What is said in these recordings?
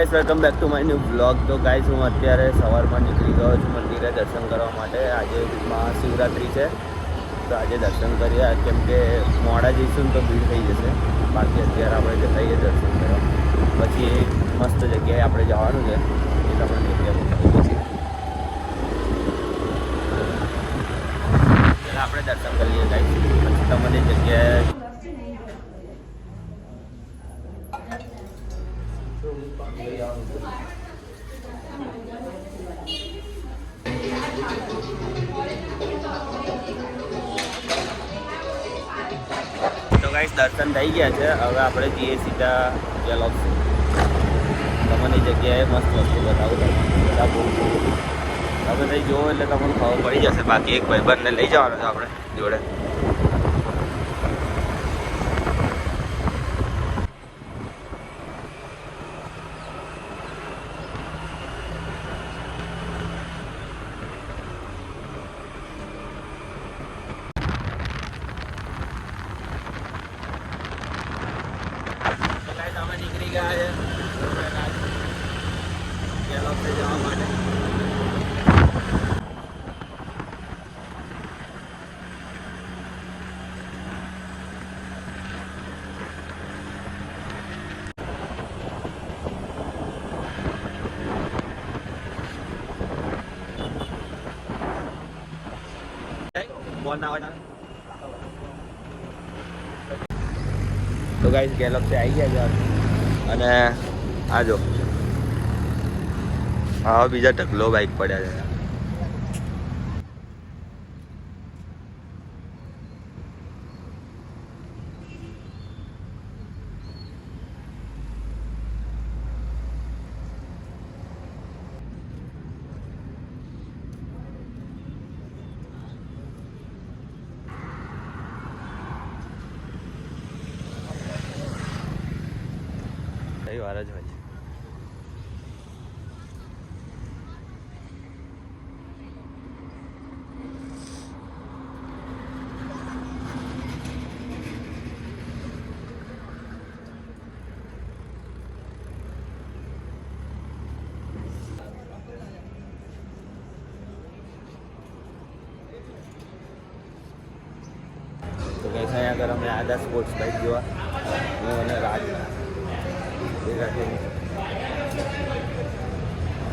Guys welcome back to my new blog. તો guys હું અત્યારે સવારમાં નીકળી ગયો છું મંદિરે દર્શન કરવા માટે. આજે મહાશિવરાત્રિ છે તો આજે દર્શન કરીએ, કેમ કે મોડા જઈશું તો ભીડ થઈ જશે. બાકી અત્યારે આપણે જતાઈએ દર્શન કરવા, પછી મસ્ત જગ્યાએ આપણે જવાનું છે એ તમને જગ્યા બતાવીએ. પહેલાં આપણે દર્શન કરીએ ગાઈસ, પછી તમને જગ્યાએ તો ગાઈસ દર્શન થઈ ગયા છે. હવે આપણે જઈએ સીધા ગેલોક્સ. તમને જગ્યાએ મસ્ત વસ્તુ બતાવું. બધા બહુ તમે નહીં જોવો એટલે તમને ખબર પડી જશે. બાકી એક ભાઈબંધને લઈ જવાનો છે આપણે જોડે. અમે નીકળી ગયા છે ગેલોક્સે જવા માટે. તો ગાઈસ ગેલોક્સે આવી ગયા છે અને આ જો હા બીજા ઢગલો બાઈક પડ્યા છે. કઈ વાર જ હોય. તો કઈ અહીંયા આગળ અમે આદા સ્પોર્ટ્સ બાઇક જોવા, હું અને રાજ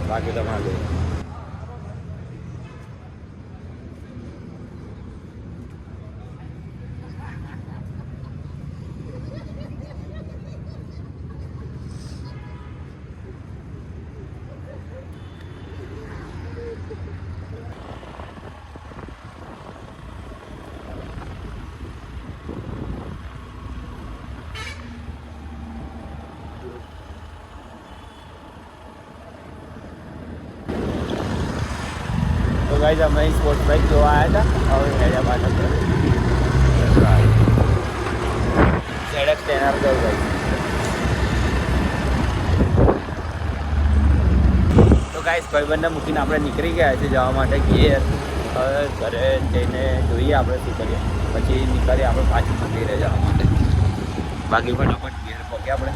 બાકી તમારે ગાઈસ અમે સ્પોર્ટ્સ બાઇક જોવા આવ્યા હતા. હવે હેડ્યા પાછા ZX ટેનર ગયો ગાઈસ. તો ગાઈસ ભાઈબંધને મૂકીને આપણે નીકળી ગયા છે જવા માટે ઘેર. હવે ઘરે જઈને જોઈએ આપણે શું કરીએ, પછી નીકળીએ આપણે પાછું મંદિરે જવા માટે. બાકી ફટાફટ ઘેર પહોંચ્યા આપણે.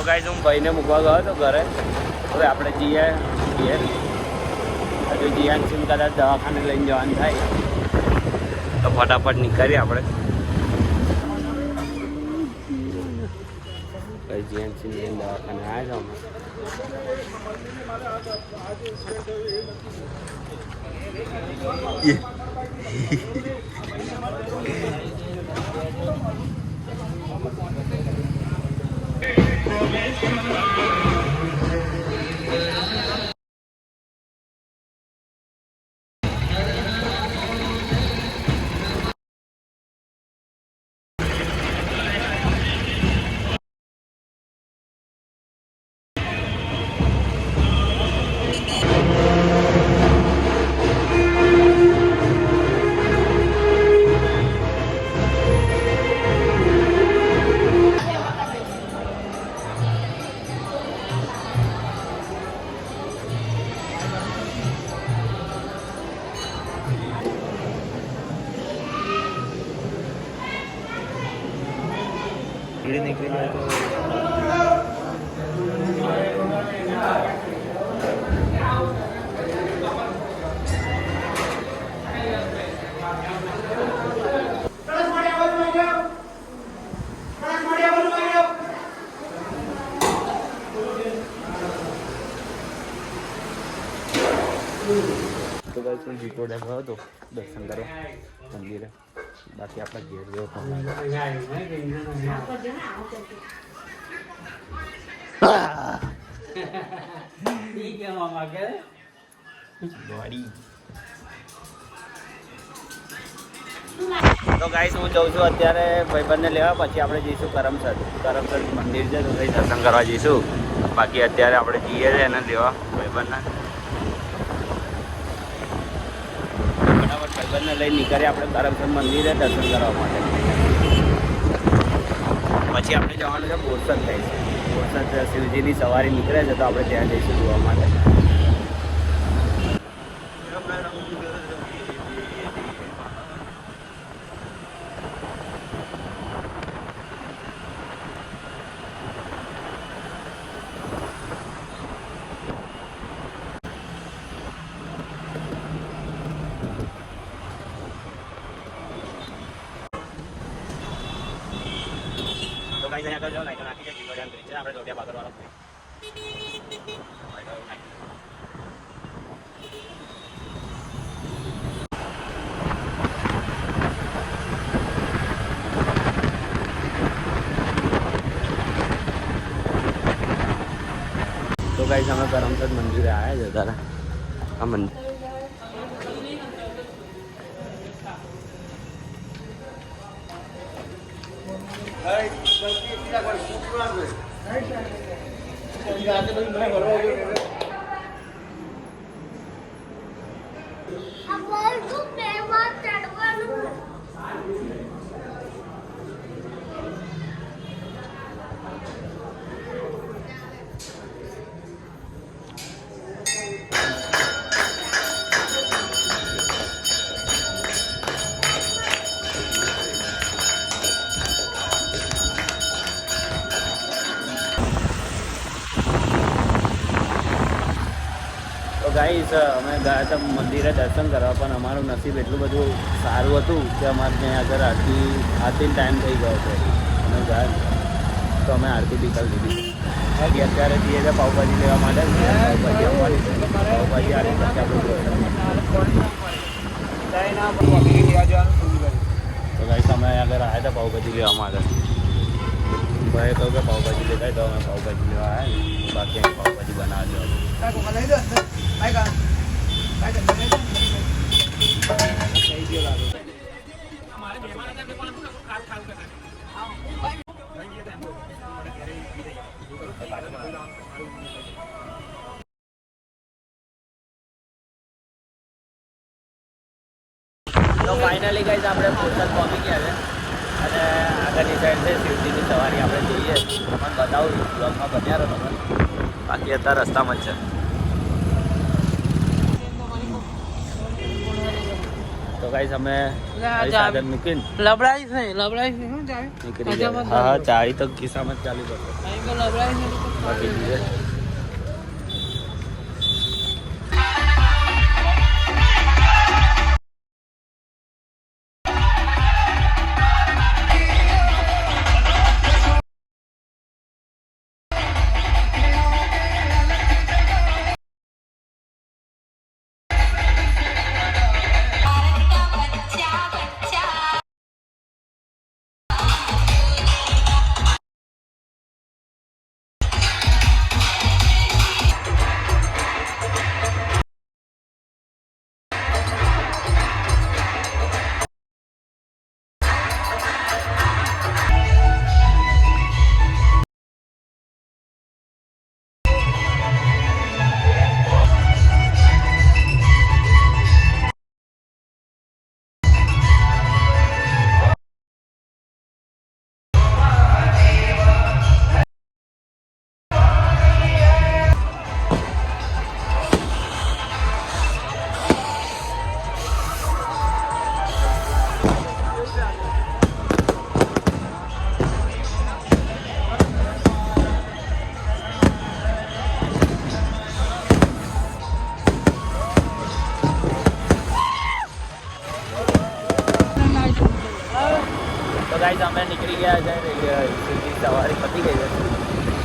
ગાઈસ હું ભાઈને મૂકવા ગયો હતો ઘરે. હવે આપણે જઈએ ઘેર. હજુ જીયાનસિંહ કદાચ દવાખાને લઈને જવાનું થાય તો ફટાફટ નીકળીએ આપણે. કઈ જીયાનસિંહ લઈને દવાખાને આવ્યા છો અમે. ભીડ નીકળી જાય તો તો ગાઈસ હું જીતો ડેમ ગયો હતો દર્શન કરવા મંદિરે. બાકી આપણા ઘેર જેવો તો ગાઈસ હું જઉં છું અત્યારે ભાઈબંધને લેવા, પછી આપણે જઈશું કરમસદ મંદિર છે તો કઈ દર્શન કરવા જઈશું. બાકી અત્યારે આપણે જઈએ છીએ એને લેવા ભાઈબંધને. ભાઈબંધને લઈને નીકળીએ આપણે કરમસદ મંદિરે દર્શન કરવા માટે. પછી આપણે જવાનું છે બોરસદ થાય છે. બોરસદ શિવજીની સવારી નીકળે છે તો આપણે ત્યાં જઈશું જોવા માટે. તો ગાઈસ અહીંયા આગળ જો લાઈટ નાખી છે જીતો ડેમ બ્રિજ છે આપણે જોડિયા પાગરવાળો. તો ગાઈસ અમે કરમસદ મંદિરે આવ્યા છે તારા આ મંદિર. ગાઈસ અમે ગયા હતા મંદિરે દર્શન કરવા, પણ અમારું નસીબ એટલું બધું સારું હતું કે અમારે ત્યાં આગળ આરતી ટાઈમ થઈ ગયો હતો. અમે ગયા તો અમે આરતી બી કરી દીધી. બાકી અત્યારે જઈએ છીએ પાઉભાજી લેવા માટે. પાઉભાજી આવવાની છે, પાઉભાજી આવી પછી આપણે તો ગાઈસ અમે આગળ આવ્યા હતા પાઉભાજી લેવા માટે. ભાઈ કહું કે પાઉભાજી લેતા તો અમે પાઉભાજી લેવા આવ્યા. બાકી અહીં પાઉભાજી બનાવજો. તો ફાઇનલી ગાઈસ આપણે બોરસદ પહોંચી ગયા છે અને આગળની સાઈડ છે શિવજીની સવારી આપણે જોઈએ. તમને બતાવું બ્લોગમાં બન્યા રહો તમે. બાકી અત્યારે રસ્તામાં જ છે. તો ગાઈસ અમે સાધન મૂકીને નીકળી ગયા. હા ચાવી તો ખિસ્સામાં જ ચાલી પડશે. બાકી બીજે તો ગાઈઝ અમે નીકળી ગયા છે સીધી સવારી પતી ગઈ છે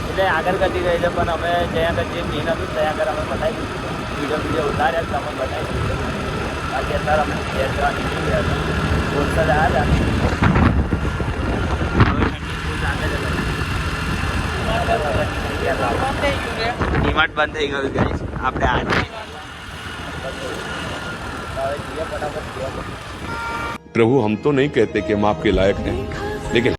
એટલે આગળ કરતી ગઈ છે પણ અમે જ્યાં આગળ જે મેન હતું ત્યાં આગળ અમે બતાવી દીધું વિડીયો ઉતાર્યા તો અમે બતાવી દીધું બાકી અત્યારે અમે ઘેર જવા નીકળી ગયા હતા બોરસદ આવ્યા હતા ડીમાર્ટ બંધ થઈ ગયું ગાઈઝ આપણે આજે प्रभु हम तो नहीं कहते कि हम आपके लायक हैं लेकिन